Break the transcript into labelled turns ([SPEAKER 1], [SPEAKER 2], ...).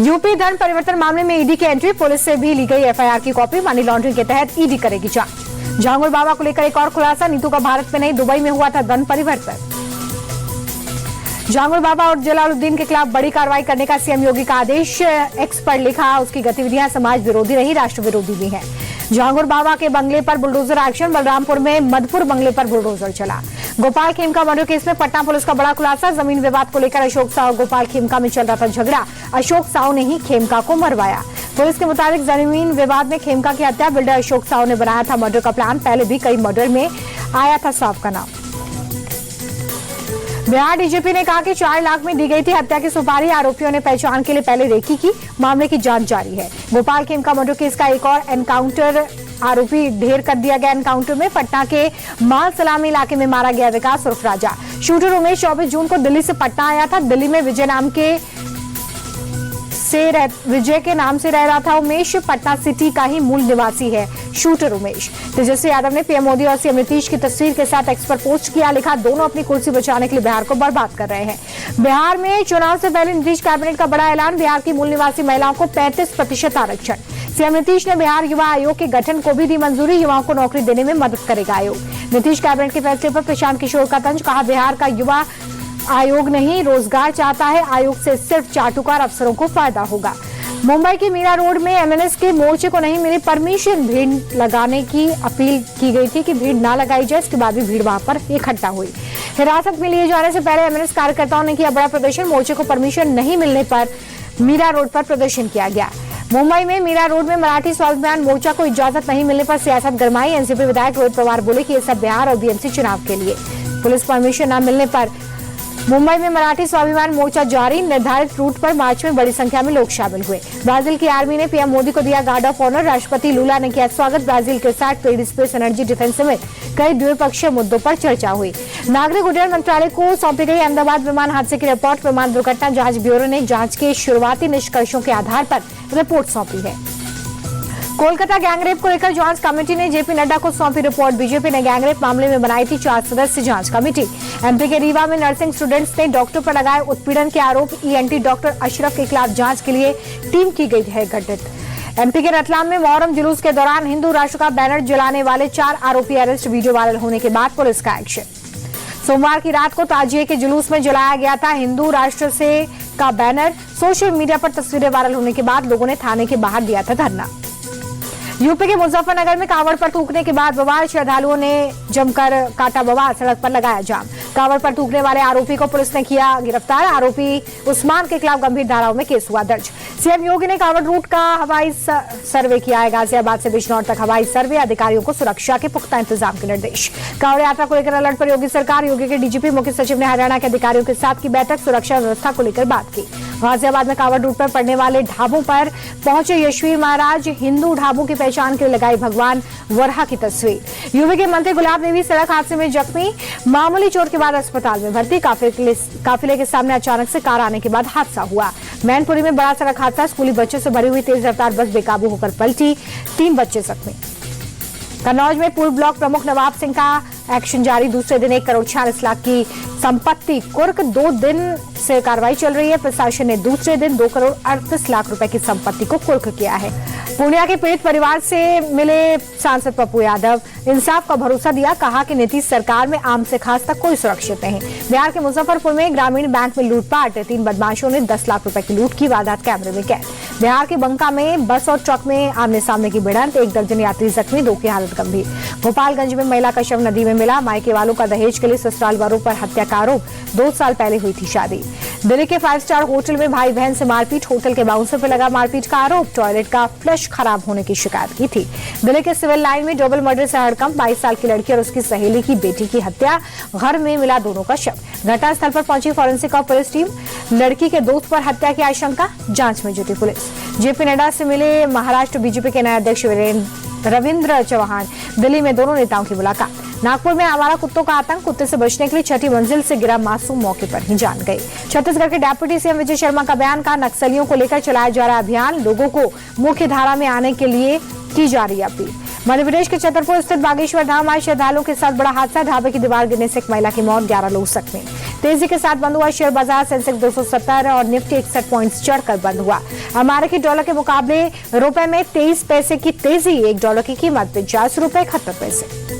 [SPEAKER 1] UP धर्म परिवर्तन मामले में ईडी की एंट्री, पुलिस से भी ली गई एफआईआर की कॉपी, मनी लॉन्ड्रिंग के तहत ईडी करेगी जांच। झांगुर बाबा को लेकर एक और खुलासा, नीतू का भारत में नहीं दुबई में हुआ था धर्म परिवर्तन। झांगुर बाबा और जलालुद्दीन के खिलाफ बड़ी कार्रवाई करने का सीएम योगी का आदेश, एक्स पर लिखा, उसकी गतिविधियां समाज विरोधी रही, राष्ट्र विरोधी भी है। झांगुर बाबा के बंगले पर बुलडोजर एक्शन, बलरामपुर में मधुपुर बंगले पर बुलडोजर चला। गोपाल खेमका मर्डर केस में पटना पुलिस का बड़ा खुलासा, जमीन विवाद को लेकर अशोक साहू गोपाल खेमका में चल रहा था झगड़ा, अशोक साहू ने ही खेमका को मरवाया। पुलिस के मुताबिक जमीन विवाद में खेमका की हत्या बिल्डर अशोक साहू ने बनाया था मर्डर का प्लान, पहले भी कई मर्डर में आया था साहब का नाम। बिहार डीजीपी ने कहा कि 4 लाख में दी गई थी हत्या की सुपारी, आरोपियों ने पहचान के लिए पहले रेकी की, मामले की जांच जारी है। गोपाल खेमका मर्डर केस का एक और एनकाउंटर, आरोपी ढेर कर दिया गया। एनकाउंटर में पटना के माल सलामी इलाके में मारा गया विकास उर्फ राजा। शूटर उमेश 24 जून को दिल्ली से पटना आया था। दिल्ली में विजय के नाम से रह रहा था उमेश, पटना सिटी का ही मूल निवासी है शूटर उमेश। तेजस्वी यादव ने पीएम मोदी और सीएम नीतीश की तस्वीर के साथ एक्स पर पोस्ट किया, लिखा, दोनों अपनी कुर्सी बचाने के लिए बिहार को बर्बाद कर रहे हैं। बिहार में चुनाव से पहले नीतीश कैबिनेट का बड़ा ऐलान, बिहार की मूल निवासी महिलाओं को 35% आरक्षण। सीएम नीतीश ने बिहार युवा आयोग के गठन को भी दी मंजूरी, युवाओं को नौकरी देने में मदद करेगा आयोग। नीतीश कैबिनेट के फैसले पर प्रशांत किशोर का तंज, कहा, बिहार का युवा आयोग नहीं रोजगार चाहता है, आयोग से सिर्फ चाटुकार अफसरों को फायदा होगा। मुंबई के मीरा रोड में एमएनएस के मोर्चे को नहीं मिली परमिशन, भीड़ लगाने की अपील की गई थी कि भीड़ ना लगाई जाए, इसके बाद भी भीड़ वहां पर इकट्ठा हुई। हिरासत में लिए जाने से पहले एमएनएस कार्यकर्ताओं ने किया बड़ा प्रदर्शन, मोर्चे को परमिशन नहीं मिलने पर मीरा रोड पर प्रदर्शन किया गया। मुंबई में मीरा रोड में मराठी स्वाभिमान मोर्चा को इजाजत नहीं मिलने पर सियासत गरमाई, एनसीपी विधायक रोहित पवार बोले कि ये सब बिहार और बीएमसी चुनाव के लिए, पुलिस परमिशन न मिलने पर मुंबई में मराठी स्वाभिमान मोर्चा जारी, निर्धारित रूट पर मार्च में बड़ी संख्या में लोग शामिल हुए। ब्राजील की आर्मी ने पीएम मोदी को दिया गार्ड ऑफ ऑनर, राष्ट्रपति लूला ने किया स्वागत। ब्राजील के साथ ट्रेड, स्पेस, एनर्जी, डिफेंस समेत कई द्विपक्षीय मुद्दों पर चर्चा हुई। नागरिक उड्डयन मंत्रालय को सौंपी गई अहमदाबाद विमान हादसे की रिपोर्ट, विमान दुर्घटना जांच ब्यूरो ने जांच के शुरुआती निष्कर्षों के आधार पर रिपोर्ट सौंपी है। कोलकाता गैंगरेप को लेकर जांच कमेटी ने जेपी नड्डा को सौंपी रिपोर्ट, बीजेपी ने गैंगरेप मामले में बनाई थी 4 सदस्यीय जांच कमेटी। एमपी के रीवा में नर्सिंग स्टूडेंट्स ने डॉक्टर पर लगाए उत्पीड़न के आरोप, ईएनटी डॉक्टर अशरफ के खिलाफ जांच के लिए टीम की गई है गठित। एमपी के रतलाम में मोहर्रम जुलूस के दौरान हिंदू राष्ट्र का बैनर जलाने वाले 4 आरोपी अरेस्ट, वीडियो वायरल होने के बाद पुलिस का एक्शन। सोमवार की रात को ताजिए के जुलूस में जलाया गया था हिंदू राष्ट्र से का बैनर, सोशल मीडिया पर तस्वीरें वायरल होने के बाद लोगों ने थाने के बाहर दिया था धरना। यूपी के मुजफ्फरनगर में कांवड़ पर थूकने के बाद बवाल, श्रद्धालुओं ने जमकर काटा बवाल, सड़क पर लगाया जाम। कांवड़ पर थूकने वाले आरोपी को पुलिस ने किया गिरफ्तार, आरोपी उस्मान के खिलाफ गंभीर धाराओं में केस हुआ दर्ज। सीएम योगी ने कांवड़ रूट का हवाई सर्वे किया है, गाजियाबाद से बिजनौर तक हवाई सर्वे, अधिकारियों को सुरक्षा के पुख्ता इंतजाम के निर्देश। कांवड़ यात्रा को लेकर अलर्ट पर योगी सरकार, योगी के डीजीपी मुख्य सचिव ने हरियाणा के अधिकारियों के साथ की बैठक, सुरक्षा व्यवस्था को लेकर बात की। गाजियाबाद में कांवड़ रूट पर पड़ने वाले ढाबों पर पहुंचे यशवीर महाराज, हिंदू ढाबों की पहचान के लिए लगाई भगवान वरहा की तस्वीर। यूपी के मंत्री गुलाब नबी सड़क हादसे में जख्मी, मामूली चोट के बाद अस्पताल में भर्ती। काफिले के सामने अचानक से कार आने के बाद हादसा हुआ। मैनपुरी में बड़ा सड़क हादसा, स्कूली बच्चों से भरी हुई तेज रफ्तार बस बेकाबू होकर पलटी, 3 बच्चे जख्मी। कन्नौज में पूर्व ब्लॉक प्रमुख नवाब सिंह का एक्शन जारी, दूसरे दिन 1 करोड़ 46 लाख की संपत्ति कुर्क, 2 दिन से कार्रवाई चल रही है। प्रशासन ने दूसरे दिन 2 करोड़ 38 लाख रुपए की संपत्ति को कुर्क किया है। पूर्णिया के पीड़ित परिवार से मिले सांसद पप्पू यादव, इंसाफ का भरोसा दिया, कहा कि नीतीश सरकार में आम से खास तक कोई सुरक्षित नहीं। बिहार के मुजफ्फरपुर में ग्रामीण बैंक में लूटपाट, 3 बदमाशों ने 10 लाख रुपए की लूट की, वारदात कैमरे में कैद। बिहार के बंका में बस और ट्रक में आमने सामने की भिड़ंत, 1 दर्जन यात्री जख्मी, 2 की हालत गंभीर। गोपालगंज में महिला का शव नदी में मिला, मायके वालों का दहेज के लिए ससुराल वालों पर हत्या का आरोप, 2 साल पहले हुई थी शादी। दिल्ली के 5 स्टार होटल में भाई बहन से मारपीट, होटल के बाउंसर पर लगा मारपीट का आरोप, टॉयलेट का फ्लश खराब होने की शिकायत की थी। दिल्ली के सिविल लाइन में डबल मर्डर से हड़कंप, 22 साल की लड़की और उसकी सहेली की बेटी की हत्या, घर में मिला दोनों का शव। घटनास्थल पर पहुंची फॉरेंसिक और पुलिस टीम, लड़की के दोस्त पर हत्या की आशंका, जांच में जुटी पुलिस। जेपी नड्डा से मिले महाराष्ट्र बीजेपी के नए अध्यक्ष रविंद्र चौहान, दिल्ली में दोनों नेताओं की मुलाकात। नागपुर में आवारा कुत्तों का आतंक, कुत्ते से बचने के लिए 6ठी मंजिल से गिरा मासूम मौके पर ही जान गए। छत्तीसगढ़ के डिप्टी सीएम विजय शर्मा का बयान, का नक्सलियों को लेकर चलाया जा रहा अभियान, लोगों को मुख्य धारा में आने के लिए की जा रही अपील। मध्य प्रदेश के छतरपुर स्थित बागेश्वर धाम आज श्रद्धालुओं के साथ बड़ा हादसा, ढाबे की दीवार गिरने से एक महिला की मौत, 11 लोग जख्मी। तेजी के साथ बंद हुआ शेयर बाजार। सेंसेक्स 270 और निफ्टी 61 पॉइंट्स चढ़कर बंद हुआ। अमेरिकी डॉलर के मुकाबले रुपए में 23 पैसे की तेजी। $1 की कीमत 50 रुपए 71 पैसे।